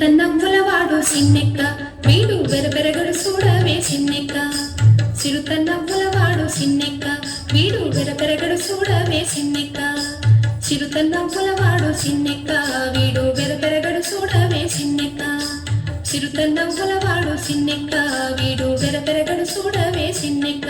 చిరుతన్నవ్వులవాడు సిన్నెక్క వీడు వెరపెరగడు చూడవే సిన్నెక్క చిరుతన్నవ్వులవాడు సిన్నెక్క వీడు వెరపెరగడు చూడవే సిన్నెక్క చిరుతన్నవ్వులవాడు సిన్నెక్క వీడు వెరపెరగడు చూడవే సిన్నెక్క చిరుతన్నవ్వులవాడు సిన్నెక్క వీడు వెరపెరగడు చూడవే సిన్నెక్క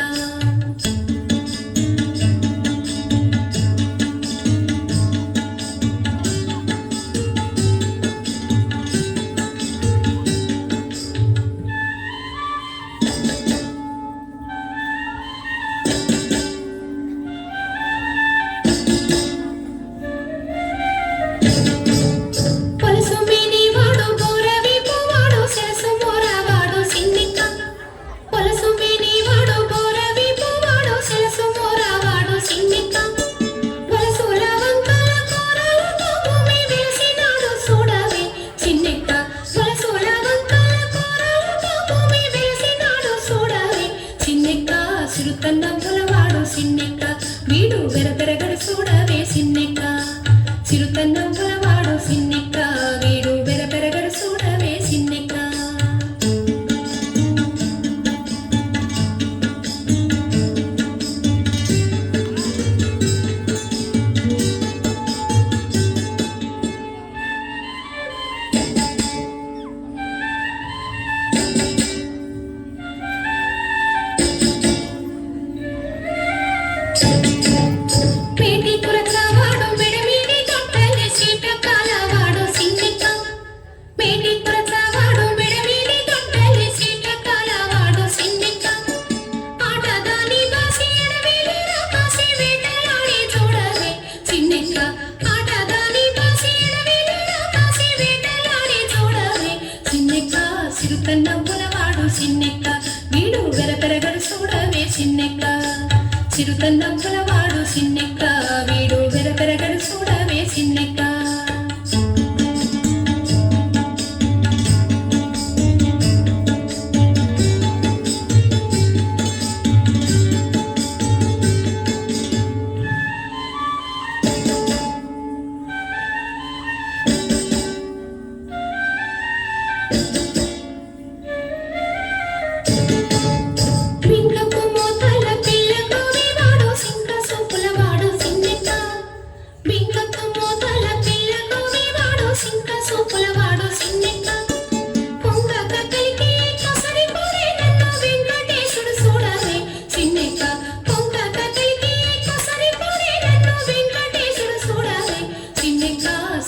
చిరుతన్నవ్వులవాడు సిన్నెక్క వీడు వెరపెరగడు చూడవే సిన్నెక్క చిరుతన్నవ్వులవాడు సిన్నెక్క వీడు వెరపెరగడు చూడవే సిన్నెక్క చిరుతన్నవ్వులవాడు సిన్నెక్క వీడు వెరపెరగడు చూడవే సిన్నెక్క చిరుతన్నవ్వులవాడు సిన్నెక్క వీడు వెరపెరగడు చూడవే సిన్నెక్క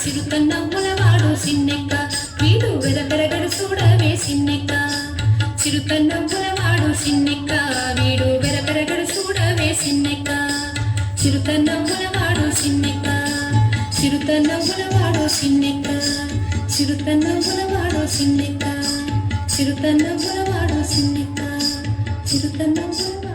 చిరుతన్నవ్వులవాడు సిన్నెక్క వీడు వెరపెరగడు చూడవే సిన్నెక్క చిరుతన్నవ్వులవాడు సిన్నెక్క వీడు వెరపెరగడు చూడవే సిన్నెక్క చిరుతన్నవ్వులవాడు సిన్నెక్క చిరుతన్నవ్వులవాడు సిన్నెక్క చిరుతన్నవ్వులవాడు సిన్నెక్క చిరుతన్నవ్వులవాడు సిన్నెక్క చిరుతన్నవ్వుల